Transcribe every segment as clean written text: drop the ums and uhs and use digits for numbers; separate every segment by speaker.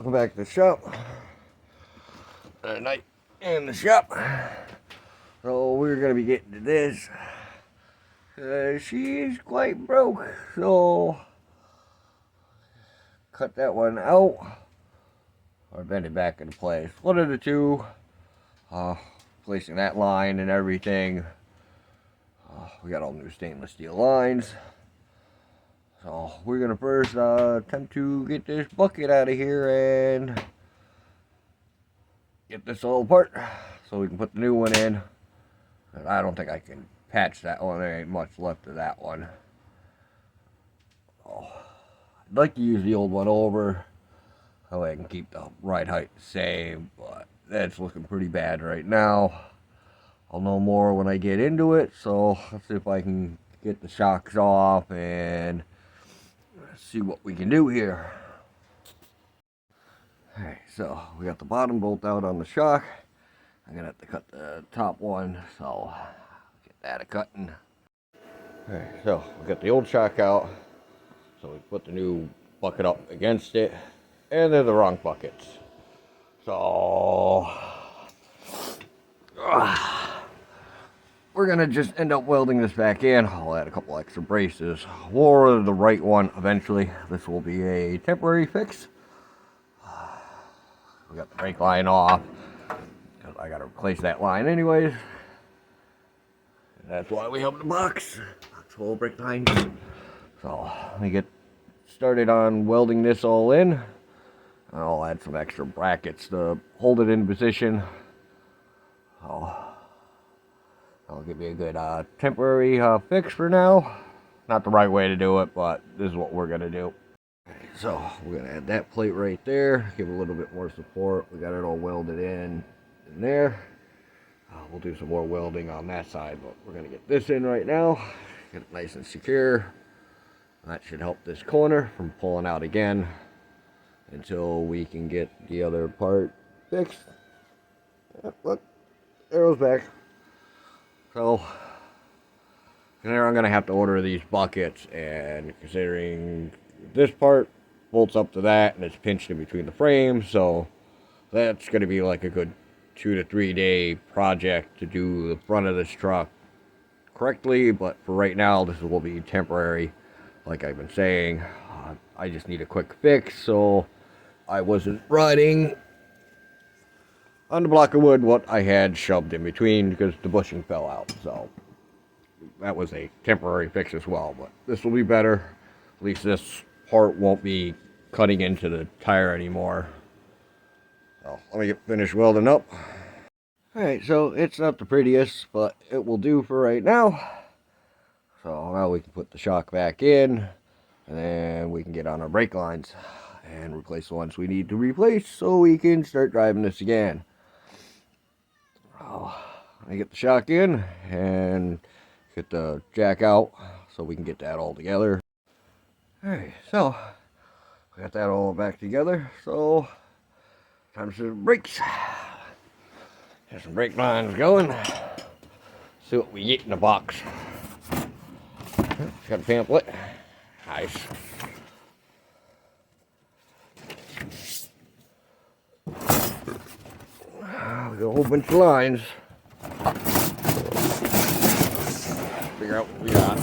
Speaker 1: welcome back to the shop. Another night in the shop. So we're gonna be getting to this. She's quite broke, so cut that one out or bend it back into place. One of the two. Placing that line and everything. We got all new stainless steel lines. So we're gonna first attempt to get this bucket out of here and get this all apart so we can put the new one in. I don't think I can patch that one. There ain't much left of that one. I'd like to use the old one over so I can keep the ride height the same, but that's looking pretty bad right now. I'll know more when I get into it, so let's see if I can get the shocks off and see what we can do here. Alright, so we got the bottom bolt out on the shock. I'm gonna have to cut the top one, so get that a cutting. Alright, so we got the old shock out, so we put the new bucket up against it, and they're the wrong buckets. So we're gonna just end up welding this back in. I'll add a couple extra braces, or the right one eventually. This will be a temporary fix. We got the brake line off because I gotta replace that line anyways. And that's why we have the box full of brake lines. So let me get started on welding this all in. I'll add some extra brackets to hold it in position. I'll give you a good temporary fix for now. Not the right way to do it, but this is what we're going to do. So we're going to add that plate right there. Give it a little bit more support. We got it all welded in there. We'll do some more welding on that side, but we're going to get this in right now. Get it nice and secure. That should help this corner from pulling out again until we can get the other part fixed. Look, arrow's back. So, there I'm going to have to order these buckets, and considering this part bolts up to that and it's pinched in between the frames, so that's going to be like a good 2 to 3 day project to do the front of this truck correctly, but for right now this will be temporary. Like I've been saying, I just need a quick fix so I wasn't running on the block of wood what I had shoved in between because the bushing fell out. So that was a temporary fix as well, but this will be better. At least this part won't be cutting into the tire anymore. So let me get finished welding up. Alright, so it's not the prettiest, but it will do for right now. So now we can put the shock back in, and then we can get on our brake lines and replace the ones we need to replace so we can start driving this again. I get the shock in and get the jack out so we can get that all together. Alright, so we got that all back together, so time to do the brakes. Get some brake lines going. See what we get in the box. Got a pamphlet. Nice. We got a whole bunch of lines. Figure out what we got.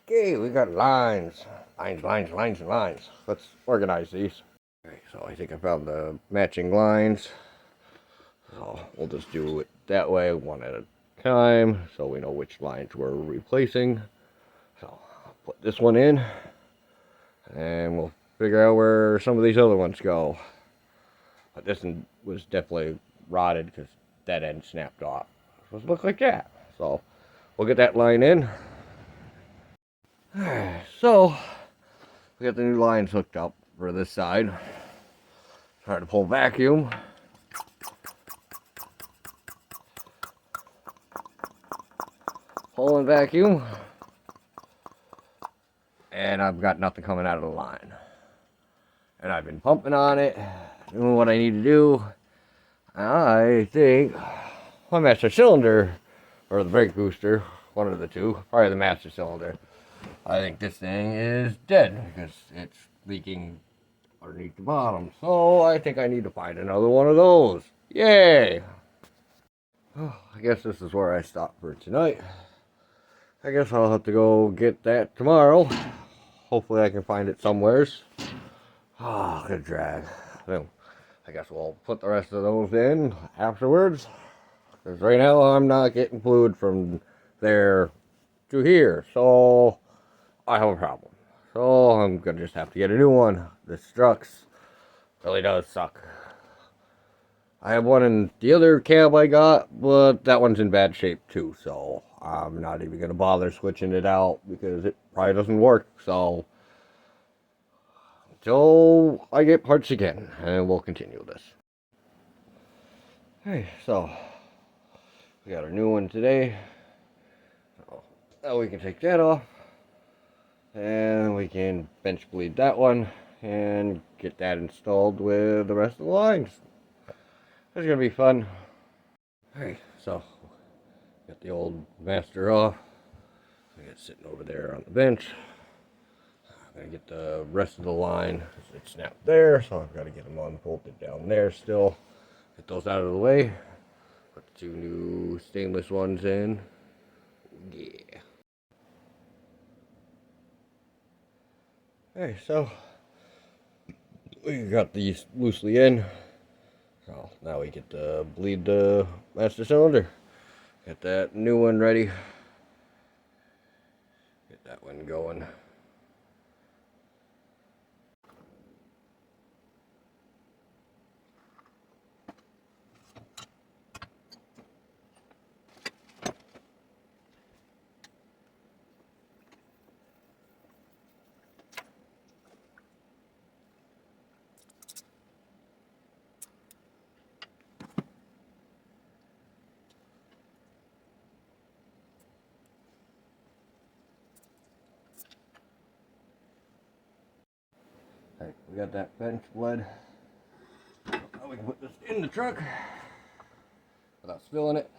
Speaker 1: Okay, we got lines. Lines, and lines. Let's organize these. Okay, so I think I found the matching lines. So we'll just do it that way, one at a time, so we know which lines we're replacing. So I'll put this one in, and we'll figure out where some of these other ones go. But this one was definitely rotted because that end snapped off. It's supposed to look like that. So we'll get that line in. So we got the new lines hooked up for this side. Try to pull vacuum. Pull and vacuum. And I've got nothing coming out of the line. and I've been pumping on it, doing what I need to do. I think my master cylinder, or the brake booster, one of the two, probably the master cylinder. I think this thing is dead because it's leaking underneath the bottom. So I think I need to find another one of those. Yay! Oh, I guess this is where I stop for tonight. I guess I'll have to go get that tomorrow. Hopefully I can find it somewheres. Ah, good drag. Then I guess we'll put the rest of those in afterwards. Because right now I'm not getting fluid from there to here. So I have a problem. So I'm going to just have to get a new one. This Strux really does suck. I have one in the other cab I got, but that one's in bad shape too. So I'm not even going to bother switching it out because it probably doesn't work. So until I get parts again, and we'll continue this. Hey, so we got our new one today. So now we can take that off, and we can bench bleed that one and get that installed with the rest of the lines. It's gonna be fun. Hey, so got the old master off. I got it sitting over there on the bench. I'm gonna get the rest of the line. It's snapped there, so I've got to get them unbolted down there still. Get those out of the way. Put the two new stainless ones in. Yeah. Hey, so we got these loosely in. So now we get to bleed the master cylinder. Get that new one ready. Get that one going. Alright, we got that bench bled. Now we can put this in the truck without spilling it.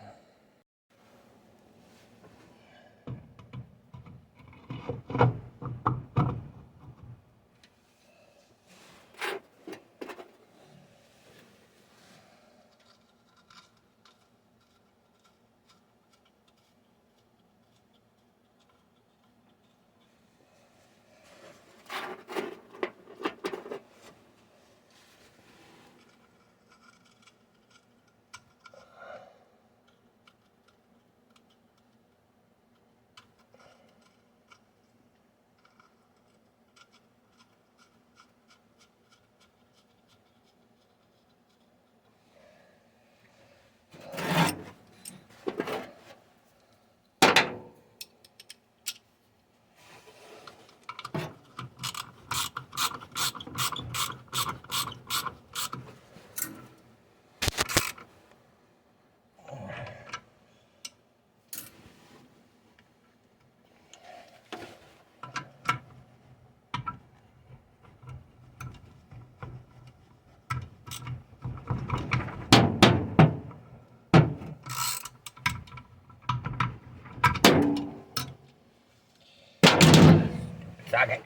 Speaker 1: Socket.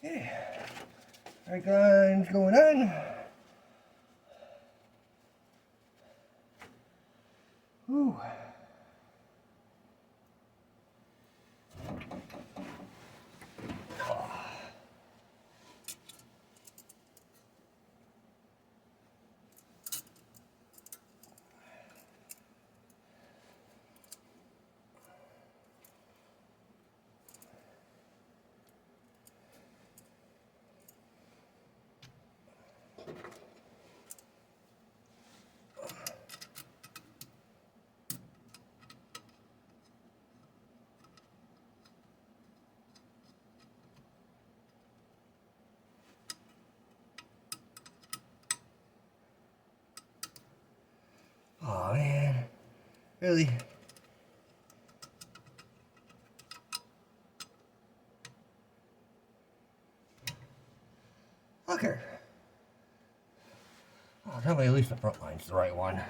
Speaker 1: Okay. Brake line's going on. Whew. Oh man, really? Okay. Oh, tell me at least the front line's the right one.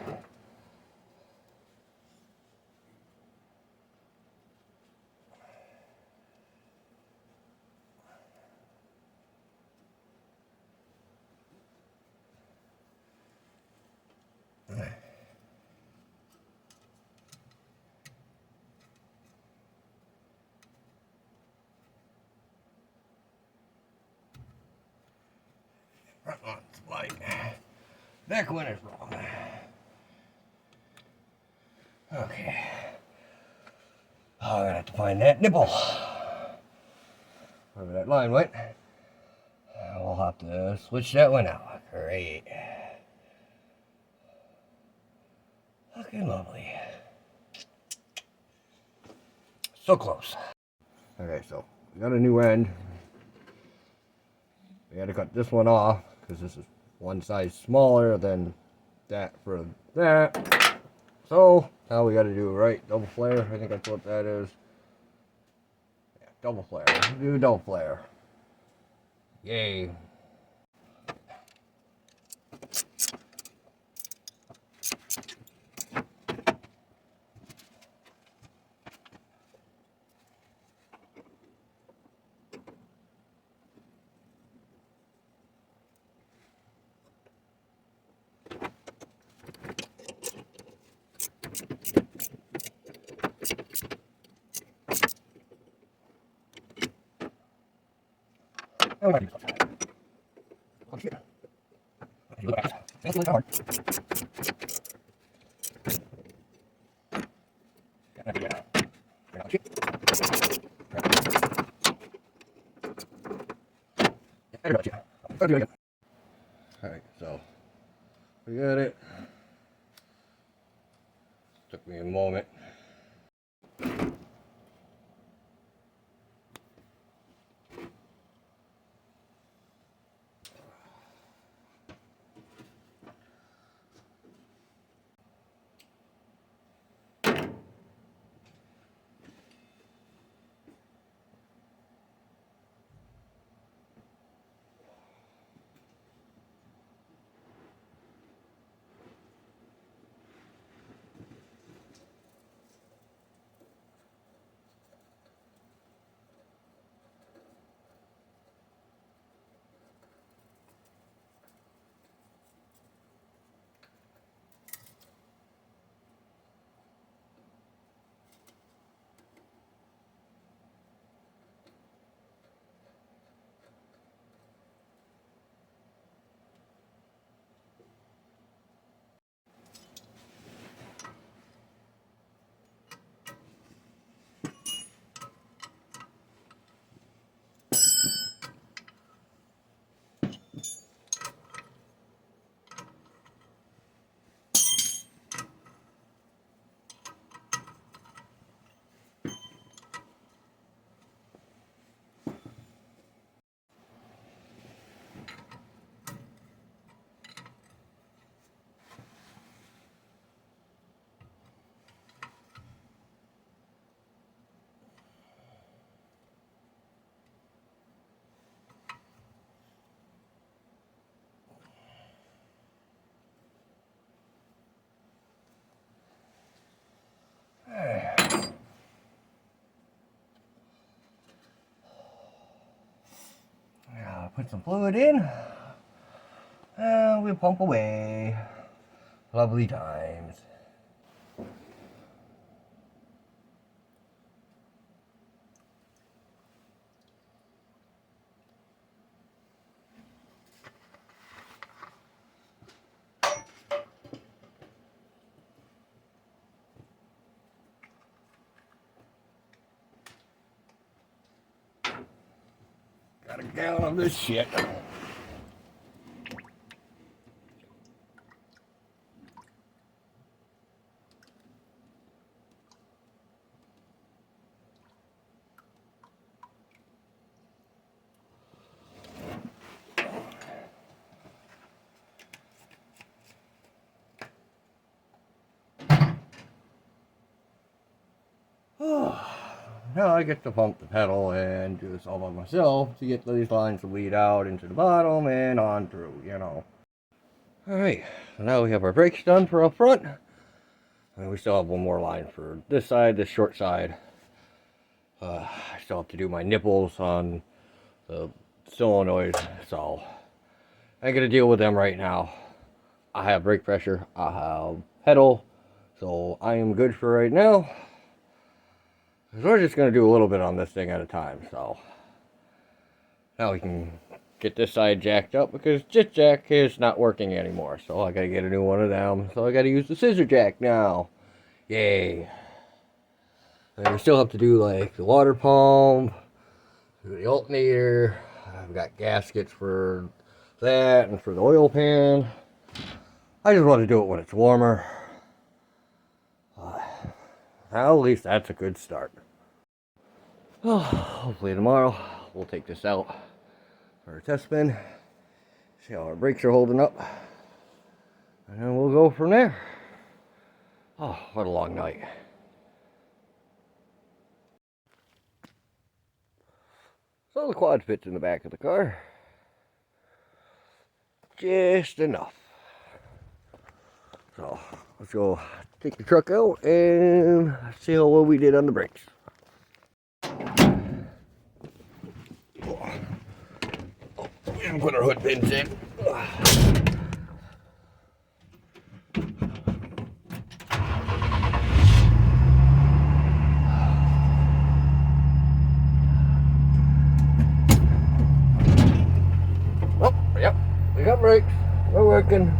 Speaker 1: Front line's right. Back one is wrong. Okay. Oh, I'm gonna have to find that nipple. Wherever that line went. We'll have to switch that one out. Great. Looking lovely. So close. Okay, so we got a new end. We had to cut this one off because this is one size smaller than that for that. So now we got to do right double flare. I think that's what that is. Yeah, double flare. Do double flare. Yay. Oh, shit. That's really hard. Alright, so we got it. Took me a moment. Now put some fluid in. And we pump away. Lovely times. Got a gallon of this shit. now I get to pump the pedal and do this all by myself to get these lines to lead out into the bottom and on through, you know. Alright, so now we have our brakes done for up front. And we still have one more line for this side, this short side. I still have to do my nipples on the solenoid, so I ain't gonna deal with them right now. I have brake pressure, I have pedal, so I am good for right now. So we're just gonna do a little bit on this thing at a time, so now we can get this side jacked up because jit jack is not working anymore, so I gotta get a new one of them. So I gotta use the scissor jack now. Yay! And we still have to do like the water pump, do the alternator. I've got gaskets for that and for the oil pan. I just want to do it when it's warmer. Well, at least that's a good start. Well, hopefully tomorrow we'll take this out for a test spin, see how our brakes are holding up, and then we'll go from there. Oh, what a long night. So the quad fits in the back of the car. Just enough. So let's go take the truck out and see how well we did on the brakes. And put our hood pins in. Oh, yep, we got brakes. We're working.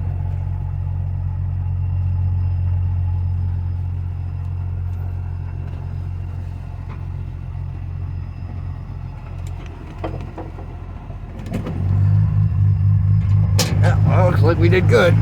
Speaker 1: Yeah, well, looks like we did good.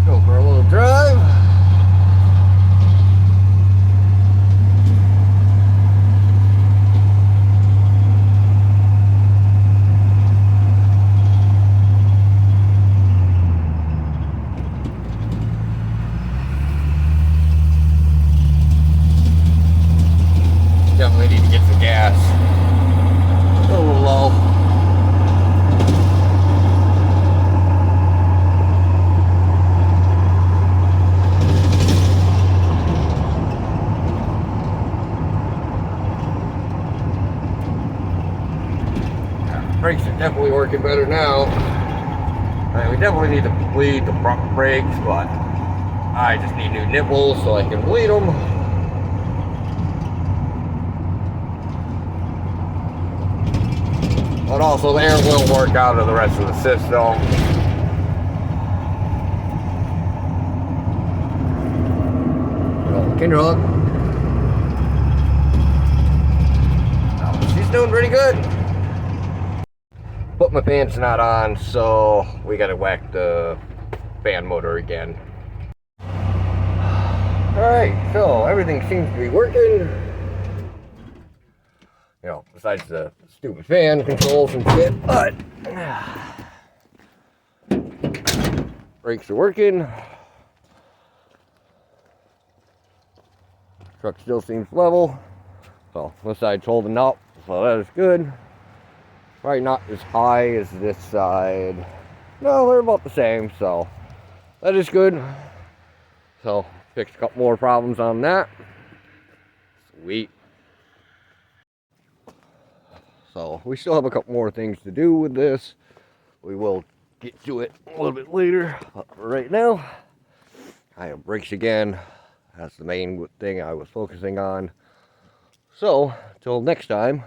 Speaker 1: Go for a little drive. Definitely need to get some gas. A little low. Brakes are definitely working better now. We definitely need to bleed the front brakes, but I just need new nipples so I can bleed them. But also the air will work out of the rest of the system. Kindle. She's doing pretty good. But my fan's not on, so we gotta whack the fan motor again. Alright, so everything seems to be working. You know, besides the stupid fan controls and shit, but brakes are working. Truck still seems level. So this side's holding up, so that is good. Probably not as high as this side. No, they're about the same, so that is good. So fixed a couple more problems on that. Sweet. So we still have a couple more things to do with this. We will get to it a little bit later, but for right now, I have brakes again. That's the main thing I was focusing on. So, till next time,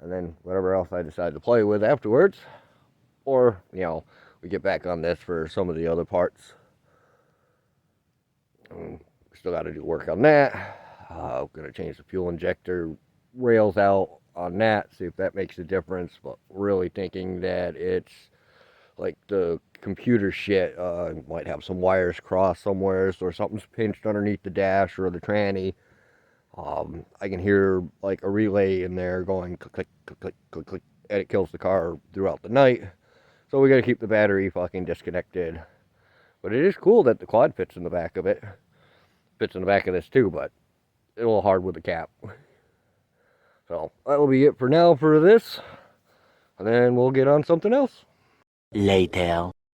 Speaker 1: and then whatever else I decide to play with afterwards, or, you know, we get back on this for some of the other parts. We still got to do work on that. I'm gonna change the fuel injector rails out on that, see if that makes a difference. But really thinking that it's like the computer shit. Might have some wires crossed somewhere, or something's pinched underneath the dash or the tranny. I can hear like a relay in there going click, click, click, click, click, click, and it kills the car throughout the night. So we gotta keep the battery fucking disconnected. But it is cool that the quad fits in the back of it. Fits in the back of this too, but it's a little hard with the cap. So that'll be it for now for this. And then we'll get on something else.
Speaker 2: Later.